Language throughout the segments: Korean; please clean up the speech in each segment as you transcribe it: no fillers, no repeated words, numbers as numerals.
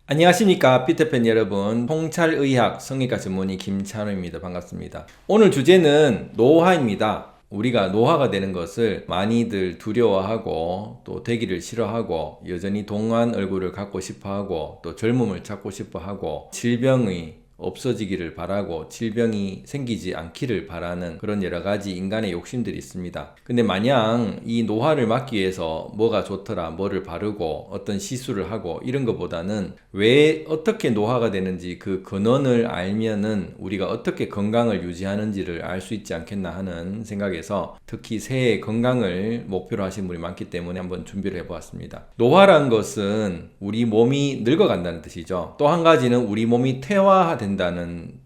안녕하십니까 피터팬 여러분, 통찰의학 성형외과 전문의 김찬호입니다. 반갑습니다. 오늘 주제는 노화입니다. 우리가 노화가 되는 것을 많이들 두려워하고 또 되기를 싫어하고 여전히 동안 얼굴을 갖고 싶어하고 또 젊음을 찾고 싶어하고 질병이 없어지기를 바라고 질병이 생기지 않기를 바라는 그런 여러 가지 인간의 욕심들이 있습니다. 근데 마냥 이 노화를 막기 위해서 뭐가 좋더라, 뭐를 바르고 어떤 시술을 하고 이런 것보다는 왜 어떻게 노화가 되는지 그 근원을 알면은 우리가 어떻게 건강을 유지하는지를 알 수 있지 않겠나 하는 생각에서 특히 새해 건강을 목표로 하신 분이 많기 때문에 한번 준비를 해보았습니다. 노화란 것은 우리 몸이 늙어간다는 뜻이죠. 또 한 가지는 우리 몸이 퇴화된다는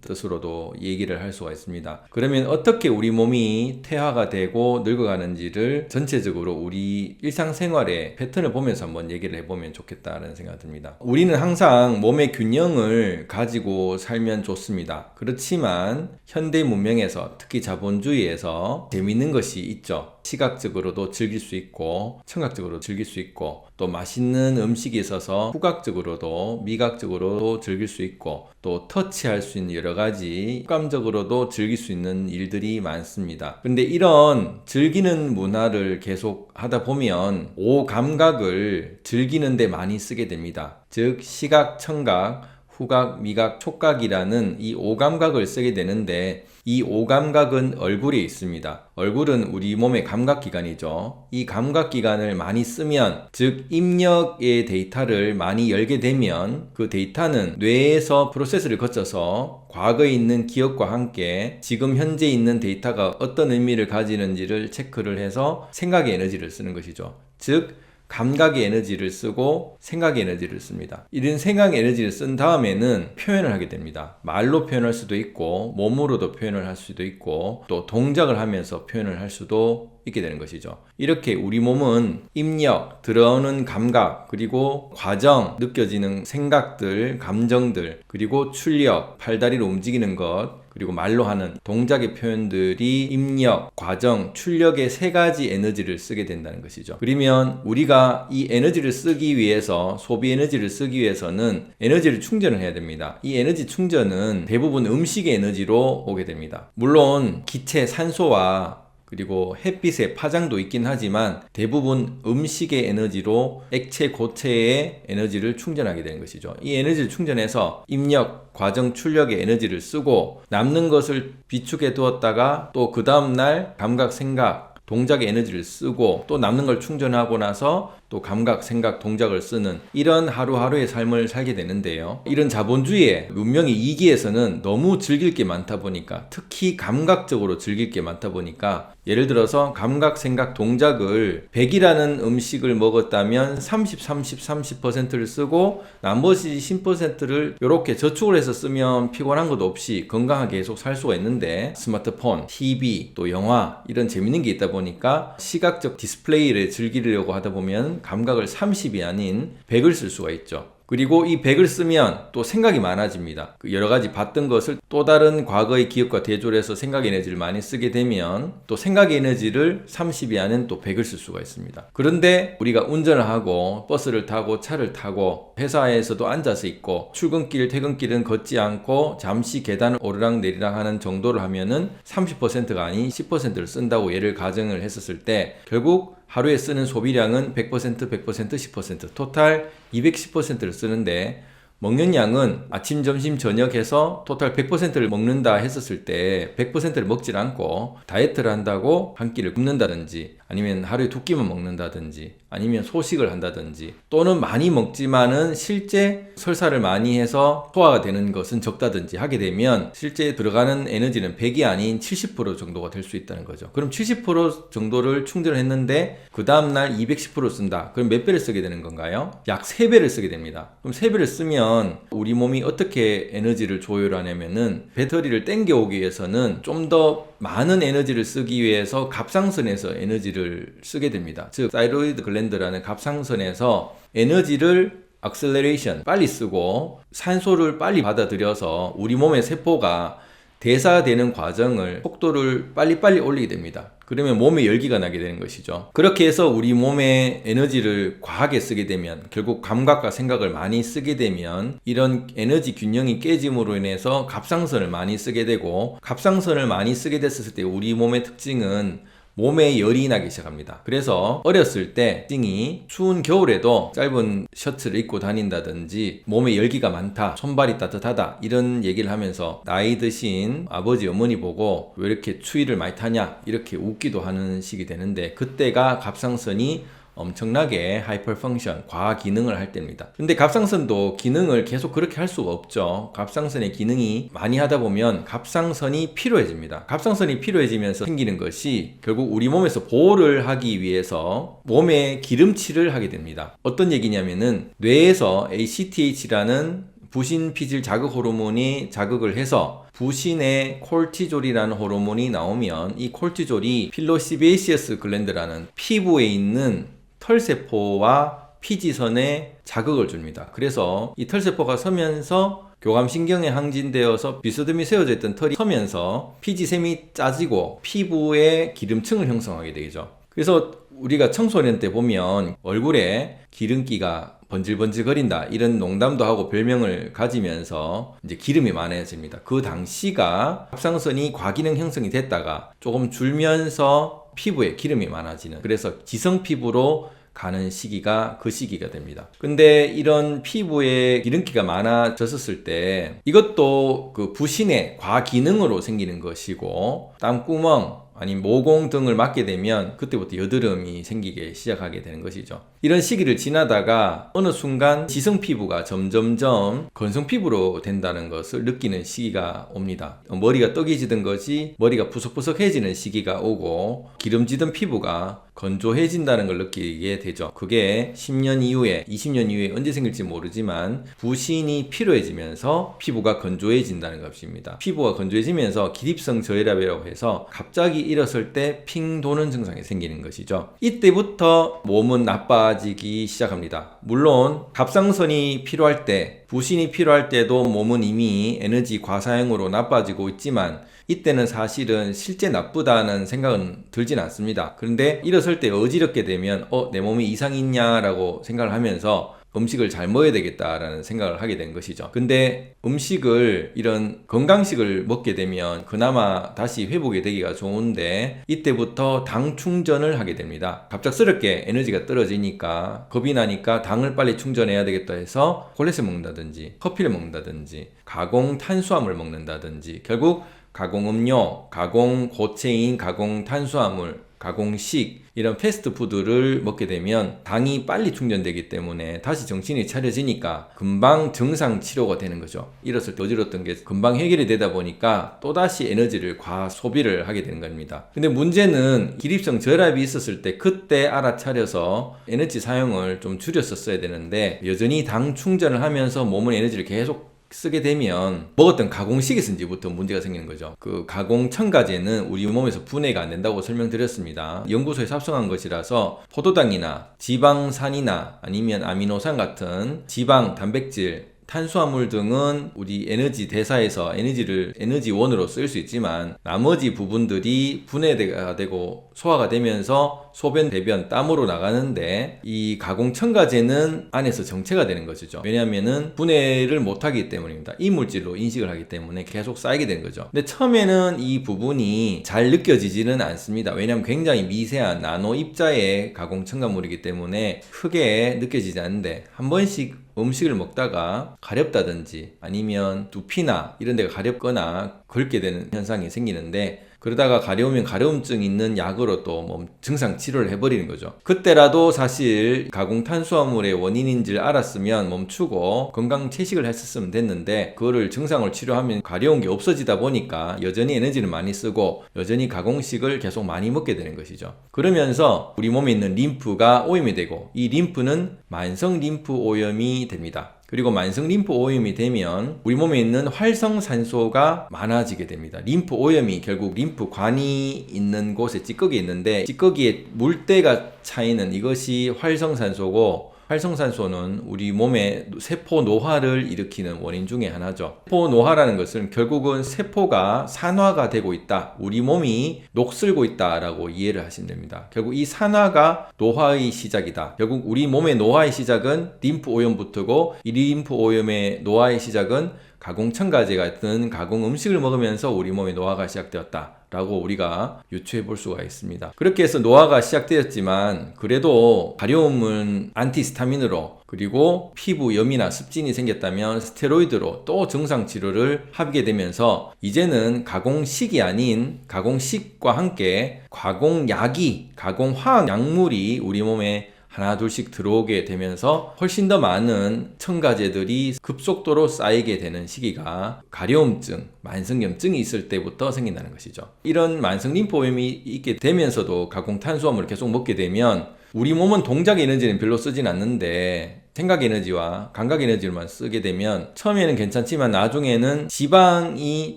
뜻으로도 얘기를 할 수가 있습니다. 그러면 어떻게 우리 몸이 퇴화가 되고 늙어가는지를 전체적으로 우리 일상생활의 패턴을 보면서 한번 얘기를 해보면 좋겠다는 생각이 듭니다. 우리는 항상 몸의 균형을 가지고 살면 좋습니다. 그렇지만 현대 문명에서 특히 자본주의에서 재밌는 것이 있죠. 시각적으로도 즐길 수 있고 청각적으로도 즐길 수 있고 또 맛있는 음식이 있어서 후각적으로도 미각적으로도 즐길 수 있고 또 터치할 수 있는 여러 가지 감적으로도 즐길 수 있는 일들이 많습니다. 근데 이런 즐기는 문화를 계속 하다 보면 오감각을 즐기는 데 많이 쓰게 됩니다. 즉 시각, 청각, 후각, 미각, 촉각이라는 이 오감각을 쓰게 되는데 이 오감각은 얼굴에 있습니다. 얼굴은 우리 몸의 감각기관이죠. 이 감각기관을 많이 쓰면, 즉 입력의 데이터를 많이 열게 되면 그 데이터는 뇌에서 프로세스를 거쳐서 과거에 있는 기억과 함께 지금 현재 있는 데이터가 어떤 의미를 가지는지를 체크를 해서 생각의 에너지를 쓰는 것이죠. 즉 감각의 에너지를 쓰고 생각의 에너지를 씁니다. 이런 생각의 에너지를 쓴 다음에는 표현을 하게 됩니다. 말로 표현할 수도 있고 몸으로도 표현을 할 수도 있고 또 동작을 하면서 표현을 할 수도 있게 되는 것이죠. 이렇게 우리 몸은 입력, 들어오는 감각, 그리고 과정, 느껴지는 생각들, 감정들, 그리고 출력, 팔다리로 움직이는 것, 그리고 말로 하는 동작의 표현들이 입력, 과정, 출력의 세 가지 에너지를 쓰게 된다는 것이죠. 그러면 우리가 이 에너지를 쓰기 위해서, 소비 에너지를 쓰기 위해서는 에너지를 충전을 해야 됩니다. 이 에너지 충전은 대부분 음식의 에너지로 오게 됩니다. 물론 기체 산소와 그리고 햇빛의 파장도 있긴 하지만 대부분 음식의 에너지로 액체 고체의 에너지를 충전하게 되는 것이죠. 이 에너지를 충전해서 입력, 과정, 출력의 에너지를 쓰고 남는 것을 비축해 두었다가 또 그 다음날 감각, 생각, 동작의 에너지를 쓰고 또 남는 걸 충전하고 나서 또 감각, 생각, 동작을 쓰는 이런 하루하루의 삶을 살게 되는데요. 이런 자본주의의 문명의 이기에서는 너무 즐길 게 많다 보니까, 특히 감각적으로 즐길 게 많다 보니까, 예를 들어서 감각, 생각, 동작을 100이라는 음식을 먹었다면 30%를 쓰고 나머지 10%를 이렇게 저축을 해서 쓰면 피곤한 것도 없이 건강하게 계속 살 수가 있는데, 스마트폰, TV, 또 영화 이런 재밌는 게 있다 보니까 시각적 디스플레이를 즐기려고 하다 보면 감각을 30이 아닌 100을 쓸 수가 있죠. 그리고 이 100을 쓰면 또 생각이 많아집니다. 여러 가지 봤던 것을 또 다른 과거의 기억과 대조를 해서 생각의 에너지를 많이 쓰게 되면 또 생각의 에너지를 30이 아닌 또 100을 쓸 수가 있습니다. 그런데 우리가 운전을 하고 버스를 타고 차를 타고 회사에서도 앉아서 있고 출근길, 퇴근길은 걷지 않고 잠시 계단을 오르락 내리락 하는 정도를 하면은 30%가 아닌 10%를 쓴다고 예를 가정을 했었을 때 결국 하루에 쓰는 소비량은 100%, 10% 토탈 210%를 쓰는데 먹는 양은 아침, 점심, 저녁 해서 토탈 100%를 먹는다 했었을 때 100%를 먹질 않고 다이어트를 한다고 한 끼를 굶는다든지 아니면 하루에 두 끼만 먹는다든지 아니면 소식을 한다든지 또는 많이 먹지만은 실제 설사를 많이 해서 소화가 되는 것은 적다든지 하게 되면 실제 들어가는 에너지는 100이 아닌 70% 정도가 될 수 있다는 거죠. 그럼 70% 정도를 충전을 했는데 그 다음날 210% 쓴다. 그럼 몇 배를 쓰게 되는 건가요? 약 3배를 쓰게 됩니다. 그럼 3배를 쓰면 우리 몸이 어떻게 에너지를 조율하냐면은 배터리를 땡겨오기 위해서는 좀 더 많은 에너지를 쓰기 위해서 갑상선에서 에너지를 쓰게 됩니다. 즉 타이로이드 글랜드라는 갑상선에서 에너지를 액셀레레이션 빨리 쓰고 산소를 빨리 받아들여서 우리 몸의 세포가 대사되는 과정을 속도를 빨리빨리 올리게 됩니다. 그러면 몸에 열기가 나게 되는 것이죠. 그렇게 해서 우리 몸에 에너지를 과하게 쓰게 되면, 결국 감각과 생각을 많이 쓰게 되면 이런 에너지 균형이 깨짐으로 인해서 갑상선을 많이 쓰게 되고, 갑상선을 많이 쓰게 됐을 때 우리 몸의 특징은 몸에 열이 나기 시작합니다. 그래서 어렸을 때 특징이 추운 겨울에도 짧은 셔츠를 입고 다닌다든지 몸에 열기가 많다, 손발이 따뜻하다 이런 얘기를 하면서 나이 드신 아버지 어머니 보고 왜 이렇게 추위를 많이 타냐 이렇게 웃기도 하는 시기 되는데, 그때가 갑상선이 엄청나게 하이퍼 펑션, 과학 기능을 할 때입니다. 근데 갑상선도 기능을 계속 그렇게 할 수가 없죠. 갑상선의 기능이 많이 하다 보면 갑상선이 피로해집니다. 갑상선이 피로해지면서 생기는 것이 결국 우리 몸에서 보호를 하기 위해서 몸에 기름칠을 하게 됩니다. 어떤 얘기냐면은 뇌에서 ACTH라는 부신 피질 자극 호르몬이 자극을 해서 부신의 콜티졸이라는 호르몬이 나오면, 이 콜티졸이 필로시베이시어스 글랜드라는 피부에 있는 털세포와 피지선에 자극을 줍니다. 그래서 이 털세포가 서면서 교감신경에 항진되어서 비스듬히 세워져 있던 털이 서면서 피지샘이 짜지고 피부에 기름층을 형성하게 되죠. 그래서 우리가 청소년 때 보면 얼굴에 기름기가 번질번질거린다 이런 농담도 하고 별명을 가지면서 이제 기름이 많아집니다. 그 당시가 갑상선이 과기능 형성이 됐다가 조금 줄면서 피부에 기름이 많아지는, 그래서 지성 피부로 가는 시기가 그 시기가 됩니다. 근데 이런 피부에 기름기가 많아졌을 때 이것도 그 부신의 과기능으로 생기는 것이고, 땀구멍 아니면 모공 등을 맞게 되면 그때부터 여드름이 생기게 시작하게 되는 것이죠. 이런 시기를 지나다가 어느 순간 지성 피부가 점점점 건성 피부로 된다는 것을 느끼는 시기가 옵니다. 머리가 떡이지던 것이 머리가 푸석푸석해지는 시기가 오고, 기름지던 피부가 건조해진다는 걸 느끼게 되죠. 그게 10년 이후에, 20년 이후에 언제 생길지 모르지만 부신이 피로해지면서 피부가 건조해진다는 것입니다. 피부가 건조해지면서 기립성 저혈압이라고 해서 갑자기 일었을 때 핑 도는 증상이 생기는 것이죠. 이때부터 몸은 나빠지기 시작합니다. 물론 갑상선이 필요할 때, 부신이 필요할 때도 몸은 이미 에너지 과사용으로 나빠지고 있지만, 이때는 사실은 실제 나쁘다는 생각은 들진 않습니다. 그런데 일었을 때 어지럽게 되면 내 몸에 이상이 있냐라고 생각을 하면서 음식을 잘 먹어야 되겠다라는 생각을 하게 된 것이죠. 근데 음식을, 이런 건강식을 먹게 되면 그나마 다시 회복이 되기가 좋은데 이때부터 당 충전을 하게 됩니다. 갑작스럽게 에너지가 떨어지니까 겁이 나니까 당을 빨리 충전해야 되겠다 해서 콜레스테롤 먹는다든지 커피를 먹는다든지 가공 탄수화물 먹는다든지, 결국 가공음료, 가공 고체인, 가공 탄수화물, 가공식 이런 패스트푸드를 먹게 되면 당이 빨리 충전되기 때문에 다시 정신이 차려지니까 금방 증상 치료가 되는 거죠. 이랬을 때 어지럽던 게 금방 해결이 되다 보니까 또다시 에너지를 과소비를 하게 되는 겁니다. 근데 문제는 기립성 저혈압이 있었을 때 그때 알아차려서 에너지 사용을 좀 줄였었어야 되는데, 여전히 당 충전을 하면서 몸은 에너지를 계속 쓰게 되면 먹었던 가공식에서부터 문제가 생기는 거죠. 그 가공 첨가제는 우리 몸에서 분해가 안 된다고 설명드렸습니다. 연구소에서 합성한 것이라서 포도당이나 지방산이나 아니면 아미노산 같은 지방, 단백질, 탄수화물 등은 우리 에너지 대사에서 에너지원으로 쓸 수 있지만 나머지 부분들이 분해가 되고 소화가 되면서 소변, 대변, 땀으로 나가는데, 이 가공 첨가제는 안에서 정체가 되는 것이죠. 왜냐하면은 분해를 못하기 때문입니다. 이물질로 인식을 하기 때문에 계속 쌓이게 되는 거죠. 근데 처음에는 이 부분이 잘 느껴지지는 않습니다. 왜냐하면 굉장히 미세한 나노 입자의 가공 첨가물이기 때문에 크게 느껴지지 않는데, 한 번씩 음식을 먹다가 가렵다든지 아니면 두피나 이런 데가 가렵거나 긁게 되는 현상이 생기는데, 그러다가 가려우면 가려움증 있는 약으로 또 몸 증상 치료를 해버리는 거죠. 그때라도 사실 가공 탄수화물의 원인인 줄 알았으면 멈추고 건강 채식을 했었으면 됐는데, 그거를 증상을 치료하면 가려운 게 없어지다 보니까 여전히 에너지를 많이 쓰고 여전히 가공식을 계속 많이 먹게 되는 것이죠. 그러면서 우리 몸에 있는 림프가 오염이 되고, 이 림프는 만성 림프 오염이 됩니다. 그리고 만성 림프 오염이 되면 우리 몸에 있는 활성산소가 많아지게 됩니다. 림프 오염이 결국 림프관이 있는 곳에 찌꺼기 있는데, 찌꺼기에 물때가 차이는 이것이 활성산소고, 활성산소는 우리 몸의 세포 노화를 일으키는 원인 중에 하나죠. 세포 노화라는 것은 결국은 세포가 산화가 되고 있다, 우리 몸이 녹슬고 있다라고 이해를 하시면 됩니다. 결국 이 산화가 노화의 시작이다. 결국 우리 몸의 노화의 시작은 림프 오염부터고, 이 림프 오염의 노화의 시작은 가공 첨가제 같은 가공 음식을 먹으면서 우리 몸의 노화가 시작되었다 라고 우리가 유추해 볼 수가 있습니다. 그렇게 해서 노화가 시작되었지만 그래도 가려움은 안티히스타민으로, 그리고 피부염이나 습진이 생겼다면 스테로이드로 또 증상 치료를 하게 되면서 이제는 가공식이 아닌 가공식과 함께 가공약이, 가공화학 약물이 우리 몸에 하나 둘씩 들어오게 되면서 훨씬 더 많은 첨가제들이 급속도로 쌓이게 되는 시기가 가려움증, 만성염증이 있을 때부터 생긴다는 것이죠. 이런 만성 림프오염이 있게 되면서도 가공 탄수화물을 계속 먹게 되면 우리 몸은 동작 에너지는 별로 쓰진 않는데 생각 에너지와 감각 에너지를만 쓰게 되면 처음에는 괜찮지만 나중에는 지방이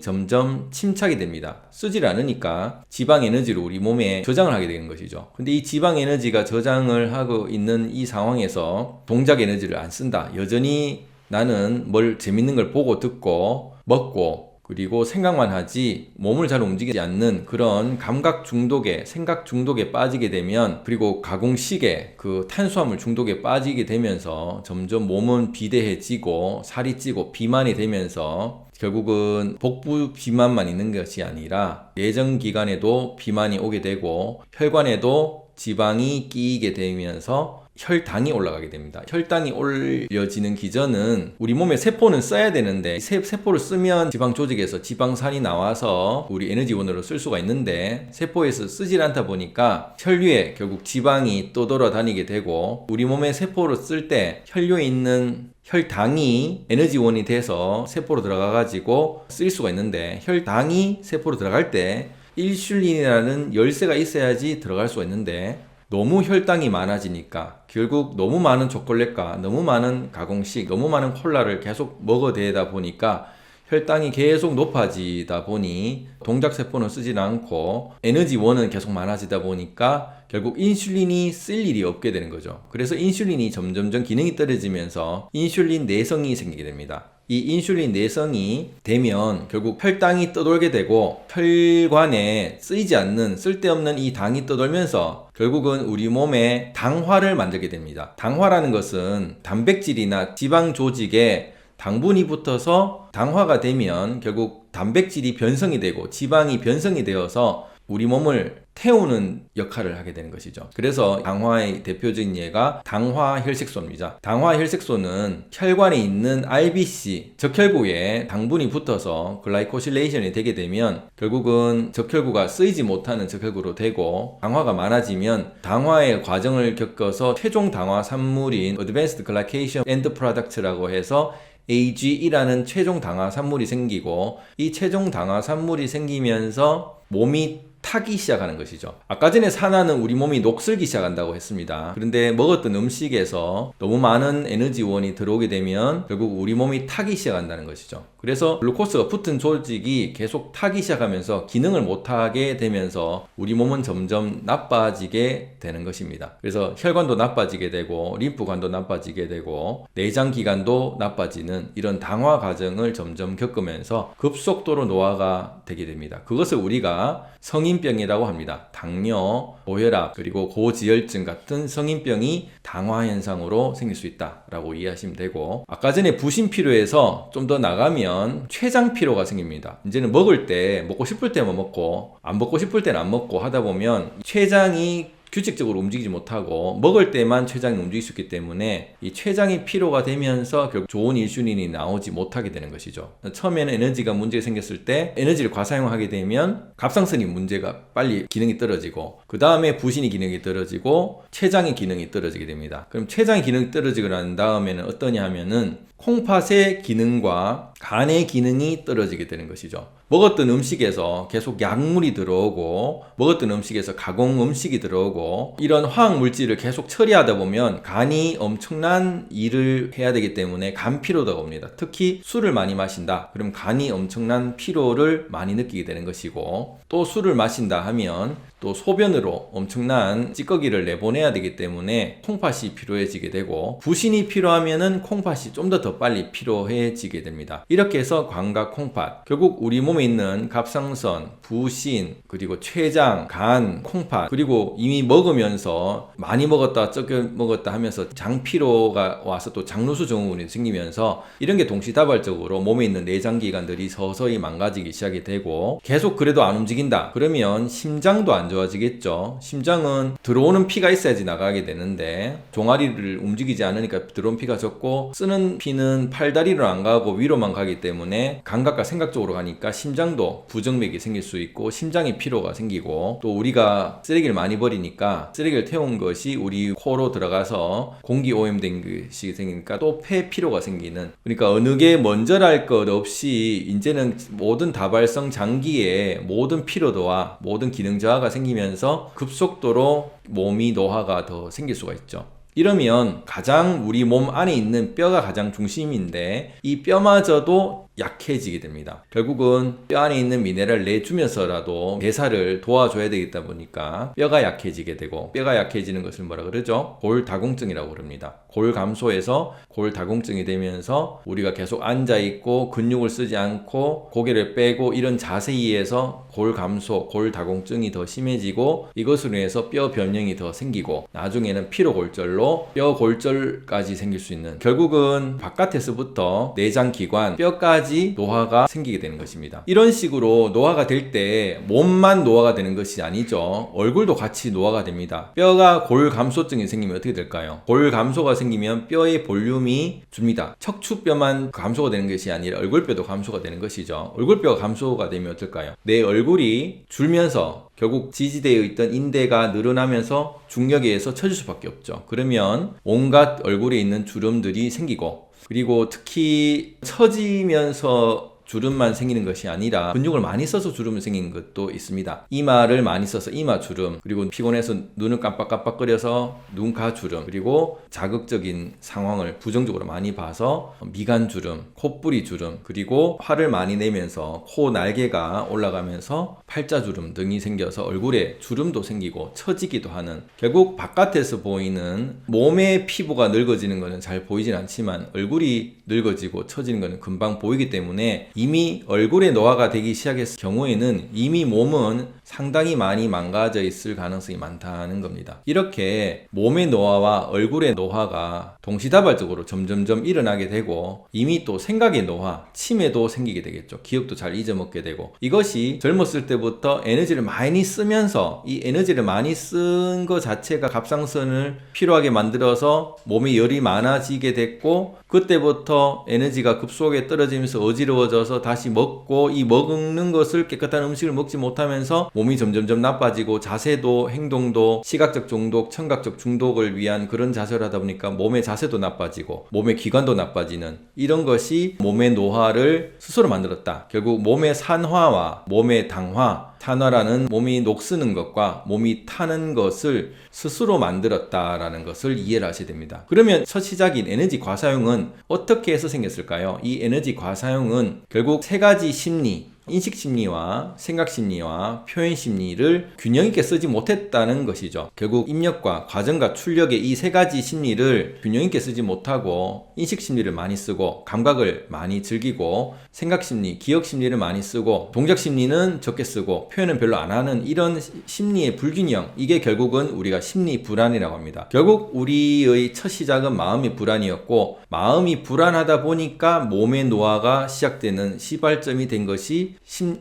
점점 침착이 됩니다. 쓰질 않으니까 지방 에너지를 우리 몸에 저장을 하게 되는 것이죠. 근데 이 지방 에너지가 저장을 하고 있는 이 상황에서 동작 에너지를 안 쓴다, 여전히 나는 뭘 재밌는 걸 보고 듣고 먹고 그리고 생각만 하지 몸을 잘 움직이지 않는 그런 감각 중독에, 생각 중독에 빠지게 되면, 그리고 가공식에 그 탄수화물 중독에 빠지게 되면서 점점 몸은 비대해지고 살이 찌고 비만이 되면서 결국은 복부 비만만 있는 것이 아니라 내전기관에도 비만이 오게 되고 혈관에도 지방이 끼이게 되면서 혈당이 올라가게 됩니다. 혈당이 올려지는 기전은 우리 몸의 세포는 써야 되는데 세포를 쓰면 지방 조직에서 지방산이 나와서 우리 에너지원으로 쓸 수가 있는데 세포에서 쓰질 않다 보니까 혈류에 결국 지방이 떠돌아다니게 되고, 우리 몸의 세포를 쓸 때 혈류에 있는 혈당이 에너지원이 돼서 세포로 들어가 가지고 쓰일 수가 있는데, 혈당이 세포로 들어갈 때 인슐린이라는 열쇠가 있어야지 들어갈 수가 있는데 너무 혈당이 많아지니까 결국 너무 많은 초콜릿과 너무 많은 가공식, 너무 많은 콜라를 계속 먹어대다 보니까 혈당이 계속 높아지다 보니 동작세포는 쓰지 않고 에너지원은 계속 많아지다 보니까 결국 인슐린이 쓸 일이 없게 되는 거죠. 그래서 인슐린이 점점점 기능이 떨어지면서 인슐린 내성이 생기게 됩니다. 이 인슐린 내성이 되면 결국 혈당이 떠돌게 되고 혈관에 쓰이지 않는 쓸데없는 이 당이 떠돌면서 결국은 우리 몸에 당화를 만들게 됩니다. 당화라는 것은 단백질이나 지방 조직에 당분이 붙어서 당화가 되면 결국 단백질이 변성이 되고 지방이 변성이 되어서 우리 몸을 태우는 역할을 하게 되는 것이죠. 그래서 당화의 대표적인 예가 당화혈색소입니다. 당화혈색소는 혈관에 있는 RBC, 적혈구에 당분이 붙어서 글라이코실레이션이 되게 되면 결국은 적혈구가 쓰이지 못하는 적혈구로 되고, 당화가 많아지면 당화의 과정을 겪어서 최종 당화 산물인 Advanced Glycation End Product라고 해서 AGE라는 최종 당화 산물이 생기고, 이 최종 당화 산물이 생기면서 몸이 타기 시작하는 것이죠. 아까 전에 산화는 우리 몸이 녹슬기 시작한다고 했습니다. 그런데 먹었던 음식에서 너무 많은 에너지원이 들어오게 되면 결국 우리 몸이 타기 시작한다는 것이죠. 그래서 글루코스가 붙은 조직이 계속 타기 시작하면서 기능을 못하게 되면서 우리 몸은 점점 나빠지게 되는 것입니다. 그래서 혈관도 나빠지게 되고 림프관도 나빠지게 되고 내장기관도 나빠지는 이런 당화 과정을 점점 겪으면서 급속도로 노화가 되게 됩니다. 그것을 우리가 성인병이라고 합니다. 당뇨, 고혈압, 그리고 고지혈증 같은 성인병이 당화 현상으로 생길 수 있다라고 이해하시면 되고, 아까 전에 부신피로에서 좀 더 나가면 췌장피로가 생깁니다. 이제는 먹을 때 먹고 싶을 때만 먹고 안 먹고 싶을 때는 안 먹고 하다 보면 췌장이 규칙적으로 움직이지 못하고 먹을 때만 췌장이 움직일 수 있기 때문에 이 췌장이 피로가 되면서 결국 좋은 인슐린이 나오지 못하게 되는 것이죠. 처음에는 에너지가 문제가 생겼을 때 에너지를 과사용하게 되면 갑상선이 문제가 빨리 기능이 떨어지고, 그 다음에 부신이 기능이 떨어지고 췌장의 기능이 떨어지게 됩니다. 그럼 췌장의 기능이 떨어지고 난 다음에는 어떠냐 하면은 콩팥의 기능과 간의 기능이 떨어지게 되는 것이죠. 먹었던 음식에서 계속 약물이 들어오고 먹었던 음식에서 가공 음식이 들어오고 이런 화학 물질을 계속 처리하다 보면 간이 엄청난 일을 해야 되기 때문에 간 피로도가 옵니다. 특히 술을 많이 마신다. 그럼 간이 엄청난 피로를 많이 느끼게 되는 것이고, 또 술을 마신다 하면 또 소변으로 엄청난 찌꺼기를 내보내야 되기 때문에 콩팥이 필요해지게 되고, 부신이 필요하면은 콩팥이 좀 더 빨리 필요해지게 됩니다. 이렇게 해서 광각 콩팥, 결국 우리 몸에 있는 갑상선, 부신, 그리고 췌장, 간, 콩팥, 그리고 이미 먹으면서 많이 먹었다 적게 먹었다 하면서 장피로가 와서 또 장누수 증후군이 생기면서 이런 게 동시다발적으로 몸에 있는 내장기관들이 서서히 망가지기 시작이 되고, 계속 그래도 안 움직인다 그러면 심장도 안 좋아지겠죠. 심장은 들어오는 피가 있어야지 나가게 되는데 종아리를 움직이지 않으니까 들어온 피가 적고, 쓰는 피는 팔다리로 안 가고 위로만 가기 때문에 감각과 생각 쪽으로 가니까 심장도 부정맥이 생길 수 있고 심장에 피로가 생기고, 또 우리가 쓰레기를 많이 버리니까 쓰레기를 태운 것이 우리 코로 들어가서 공기 오염된 것이 생기니까 또 폐 피로가 생기는, 그러니까 어느 게 먼저랄 것 없이 이제는 모든 다발성 장기에 모든 피로도와 모든 기능 저하가 생기면서 급속도로 몸이 노화가 더 생길 수가 있죠. 이러면 가장 우리 몸 안에 있는 뼈가 가장 중심인데 이 뼈마저도 약해지게 됩니다. 결국은 뼈 안에 있는 미네랄을 내주면서라도 대사를 도와줘야 되겠다 보니까 뼈가 약해지게 되고, 뼈가 약해지는 것을 뭐라 그러죠? 골다공증이라고 그럽니다. 골 감소해서 골다공증이 되면서 우리가 계속 앉아있고 근육을 쓰지 않고 고개를 빼고 이런 자세에 의해서 골 감소, 골다공증이 더 심해지고, 이것으로 인해서 뼈 변형이 더 생기고 나중에는 피로골절로 뼈 골절까지 생길 수 있는, 결국은 바깥에서부터 내장기관, 뼈까지 노화가 생기게 되는 것입니다. 이런 식으로 노화가 될 때 몸만 노화가 되는 것이 아니죠. 얼굴도 같이 노화가 됩니다. 뼈가 골 감소증이 생기면 어떻게 될까요? 골 감소가 생기면 뼈의 볼륨이 줍니다. 척추뼈만 감소가 되는 것이 아니라 얼굴뼈도 감소가 되는 것이죠. 얼굴뼈가 감소가 되면 어떨까요? 내 얼굴이 줄면서 결국 지지대에 있던 인대가 늘어나면서 중력에 의해서 처질 수밖에 없죠. 그러면 온갖 얼굴에 있는 주름들이 생기고, 그리고 특히 처지면서 주름만 생기는 것이 아니라 근육을 많이 써서 주름이 생기는 것도 있습니다. 이마를 많이 써서 이마 주름, 그리고 피곤해서 눈을 깜빡깜빡거려서 눈가 주름, 그리고 자극적인 상황을 부정적으로 많이 봐서 미간 주름, 콧부리 주름, 그리고 화를 많이 내면서 코 날개가 올라가면서 팔자 주름 등이 생겨서 얼굴에 주름도 생기고 처지기도 하는, 결국 바깥에서 보이는 몸의 피부가 늙어지는 것은 잘 보이진 않지만 얼굴이 늙어지고 처지는 것은 금방 보이기 때문에 이미 얼굴에 노화가 되기 시작했을 경우에는 이미 몸은 상당히 많이 망가져 있을 가능성이 많다는 겁니다. 이렇게 몸의 노화와 얼굴의 노화가 동시다발적으로 점점점 일어나게 되고, 이미 또 생각의 노화, 치매도 생기게 되겠죠. 기억도 잘 잊어먹게 되고, 이것이 젊었을 때부터 에너지를 많이 쓰면서 이 에너지를 많이 쓴 것 자체가 갑상선을 피로하게 만들어서 몸에 열이 많아지게 됐고, 그때부터 에너지가 급속에 떨어지면서 어지러워져서 다시 먹고, 이 먹는 것을 깨끗한 음식을 먹지 못하면서 몸이 점점점 나빠지고, 자세도 행동도 시각적 중독, 청각적 중독을 위한 그런 자세를 하다 보니까 몸의 자세도 나빠지고 몸의 기관도 나빠지는, 이런 것이 몸의 노화를 스스로 만들었다. 결국 몸의 산화와 몸의 당화, 산화라는 몸이 녹쓰는 것과 몸이 타는 것을 스스로 만들었다라는 것을 이해를 하셔야 됩니다. 그러면 첫 시작인 에너지 과사용은 어떻게 해서 생겼을까요? 이 에너지 과사용은 결국 세 가지 심리, 인식심리와 생각심리와 표현심리를 균형 있게 쓰지 못했다는 것이죠. 결국 입력과 과정과 출력의 이 세 가지 심리를 균형 있게 쓰지 못하고 인식심리를 많이 쓰고 감각을 많이 즐기고 생각심리, 기억심리를 많이 쓰고 동작심리는 적게 쓰고 표현은 별로 안 하는 이런 심리의 불균형, 이게 결국은 우리가 심리 불안이라고 합니다. 결국 우리의 첫 시작은 마음의 불안이었고, 마음이 불안하다 보니까 몸의 노화가 시작되는 시발점이 된 것이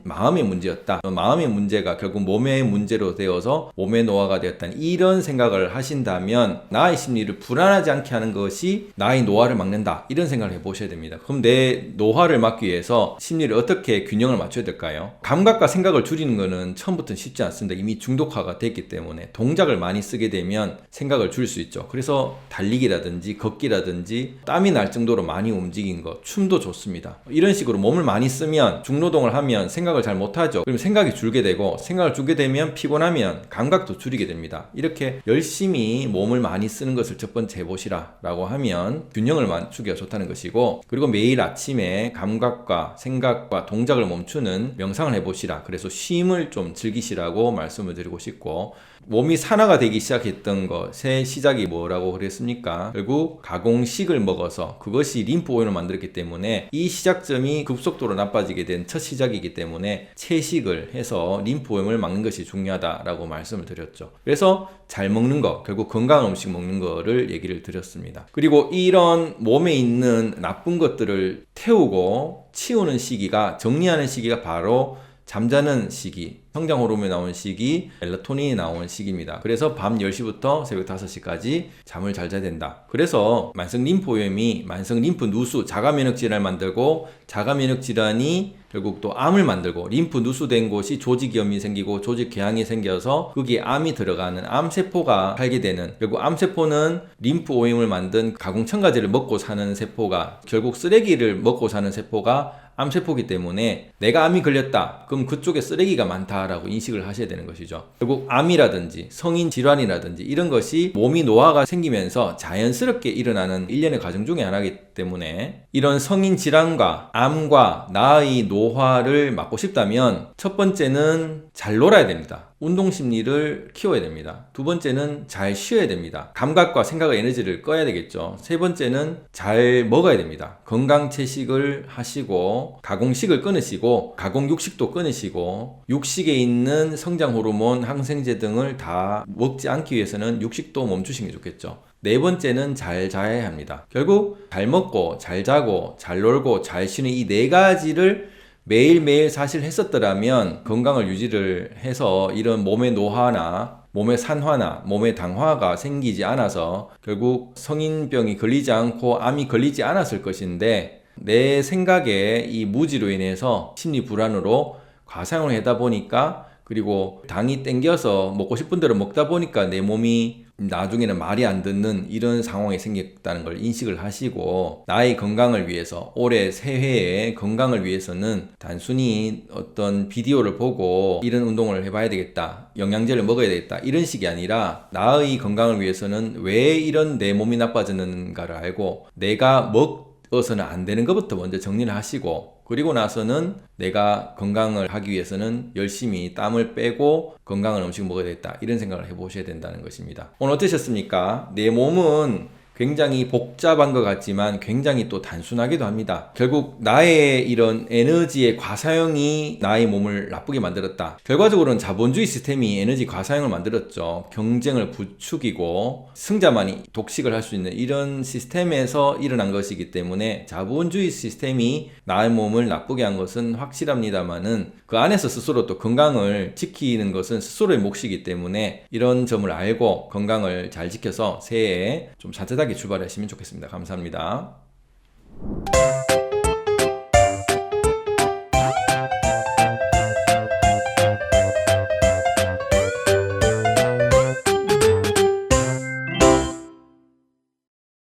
마음의 문제였다. 마음의 문제가 결국 몸의 문제로 되어서 몸의 노화가 되었다는 이런 생각을 하신다면 나의 심리를 불안하지 않게 하는 것이 나의 노화를 막는다, 이런 생각을 해보셔야 됩니다. 그럼 내 노화를 막기 위해서 심리를 어떻게 균형을 맞춰야 될까요? 감각과 생각을 줄이는 것은 처음부터는 쉽지 않습니다. 이미 중독화가 됐기 때문에 동작을 많이 쓰게 되면 생각을 줄일 수 있죠. 그래서 달리기라든지 걷기라든지 땀이 날 정도로 많이 움직인 것, 춤도 좋습니다. 이런 식으로 몸을 많이 쓰면 중노동을 하면 하면 생각을 잘 못하죠. 그럼 생각이 줄게 되고, 생각을 줄게 되면 피곤하면 감각도 줄이게 됩니다. 이렇게 열심히 몸을 많이 쓰는 것을 첫 번째 해보시라 라고 하면 균형을 맞추기가 좋다는 것이고, 그리고 매일 아침에 감각과 생각과 동작을 멈추는 명상을 해보시라. 그래서 쉼을 좀 즐기시라고 말씀을 드리고 싶고, 몸이 산화가 되기 시작했던 것의 시작이 뭐라고 그랬습니까? 결국 가공식을 먹어서 그것이 림프 오염을 만들었기 때문에 이 시작점이 급속도로 나빠지게 된 첫 시작이기 때문에 채식을 해서 림프 오염을 막는 것이 중요하다라고 말씀을 드렸죠. 그래서 잘 먹는 거, 결국 건강한 음식 먹는 거를 얘기를 드렸습니다. 그리고 이런 몸에 있는 나쁜 것들을 태우고 치우는 시기가, 정리하는 시기가 바로 잠자는 시기, 성장 호르몬이 나오는 시기, 멜라토닌이 나오는 시기입니다. 그래서 밤 10시부터 새벽 5시까지 잠을 잘 자야 된다. 그래서 만성 림프 오염이 만성 림프 누수, 자가 면역 질환을 만들고, 자가 면역 질환이 결국 또 암을 만들고, 림프 누수된 곳이 조직염이 생기고 조직 궤양이 생겨서 거기에 암이 들어가는 암세포가 살게 되는, 결국 암세포는 림프 오염을 만든 가공 첨가제를 먹고 사는 세포가, 결국 쓰레기를 먹고 사는 세포가 암세포이기 때문에 내가 암이 걸렸다, 그럼 그쪽에 쓰레기가 많다라고 인식을 하셔야 되는 것이죠. 결국 암이라든지 성인 질환이라든지 이런 것이 몸이 노화가 생기면서 자연스럽게 일어나는 일련의 과정 중에 하나이기 때문에, 이런 성인 질환과 암과 나의 노화를 막고 싶다면 첫 번째는 잘 놀아야 됩니다. 운동 심리를 키워야 됩니다. 두 번째는 잘 쉬어야 됩니다. 감각과 생각의 에너지를 꺼야 되겠죠. 세 번째는 잘 먹어야 됩니다. 건강 채식을 하시고, 가공식을 끊으시고, 가공 육식도 끊으시고, 육식에 있는 성장 호르몬, 항생제 등을 다 먹지 않기 위해서는 육식도 멈추시는 게 좋겠죠. 네 번째는 잘 자야 합니다. 결국 잘 먹고 잘 자고 잘 놀고 잘 쉬는 이 네 가지를 매일매일 사실 했었더라면 건강을 유지를 해서 이런 몸의 노화나 몸의 산화나 몸의 당화가 생기지 않아서 결국 성인병이 걸리지 않고 암이 걸리지 않았을 것인데, 내 생각에 이 무지로 인해서 심리 불안으로 과사용을 하다 보니까, 그리고 당이 땡겨서 먹고 싶은 대로 먹다 보니까 내 몸이 나중에는 말이 안 듣는 이런 상황이 생겼다는 걸 인식을 하시고, 나의 건강을 위해서, 올해 새해의 건강을 위해서는 단순히 어떤 비디오를 보고 이런 운동을 해봐야 되겠다, 영양제를 먹어야 되겠다 이런 식이 아니라, 나의 건강을 위해서는 왜 이런 내 몸이 나빠졌는가를 알고 내가 먹어서는 안 되는 것부터 먼저 정리를 하시고, 그리고 나서는 내가 건강을 하기 위해서는 열심히 땀을 빼고 건강한 음식을 먹어야 되겠다, 이런 생각을 해보셔야 된다는 것입니다. 오늘 어떠셨습니까? 내 몸은 굉장히 복잡한 것 같지만 굉장히 또 단순하기도 합니다. 결국 나의 이런 에너지의 과사용이 나의 몸을 나쁘게 만들었다. 결과적으로는 자본주의 시스템이 에너지 과사용을 만들었죠. 경쟁을 부추기고 승자만이 독식을 할 수 있는 이런 시스템에서 일어난 것이기 때문에, 자본주의 시스템이 나의 몸을 나쁘게 한 것은 확실합니다만은 그 안에서 스스로 또 건강을 지키는 것은 스스로의 몫이기 때문에, 이런 점을 알고 건강을 잘 지켜서 새해에 좀 산뜻하게 출발하시면 좋겠습니다. 감사합니다.